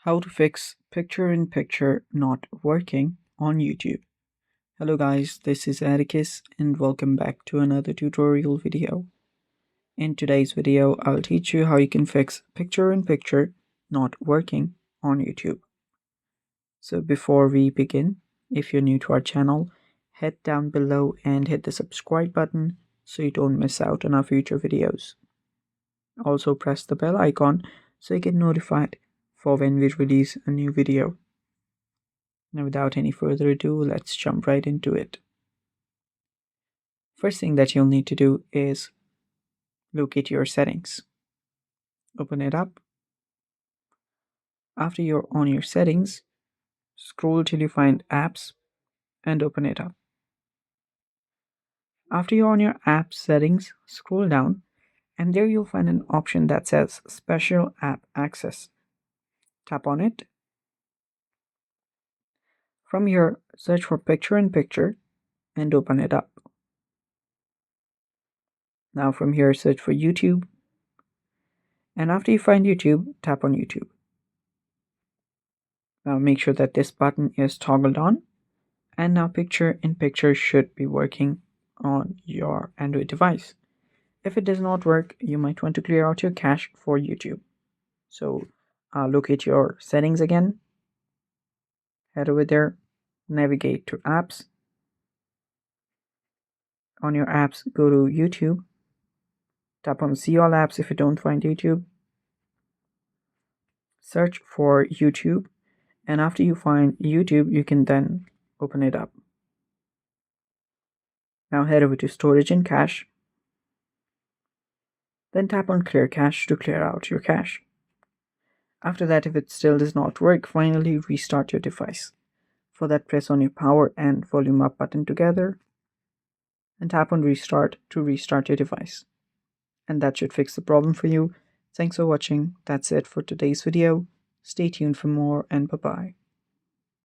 How to fix picture-in-picture not working on YouTube. Hello guys, this is Atticus and welcome back to another tutorial video. In today's video, I'll teach you how you can fix picture-in-picture not working on YouTube. So before we begin, if you're new to our channel, head down below and hit the subscribe button so you don't miss out on our future videos. Also press the bell icon so you get notified for when we release a new video. Now without any further ado, let's jump right into it. First thing that you'll need to do is locate your settings. Open it up. After you're on your settings, scroll till you find apps and open it up. After you're on your app settings, scroll down and there you'll find an option that says Special App Access. Tap on it. From here, search for picture-in-picture and open it up. Now from here, search for YouTube. And after you find YouTube, tap on YouTube. Now make sure that this button is toggled on. And now picture-in-picture should be working on your Android device. If it does not work, you might want to clear out your cache for YouTube. So locate your settings again. Head over there. Navigate to apps. On your apps, go to YouTube. Tap on see all apps if you don't find YouTube. Search for YouTube. And after you find YouTube, you can then open it up. Now head over to storage and cache. Then tap on clear cache to clear out your cache. After that, if it still does not work, finally restart your device. For that, press on your power and volume up button together and tap on restart to restart your device. And that should fix the problem for you. Thanks for watching. That's it for today's video. Stay tuned for more and bye-bye.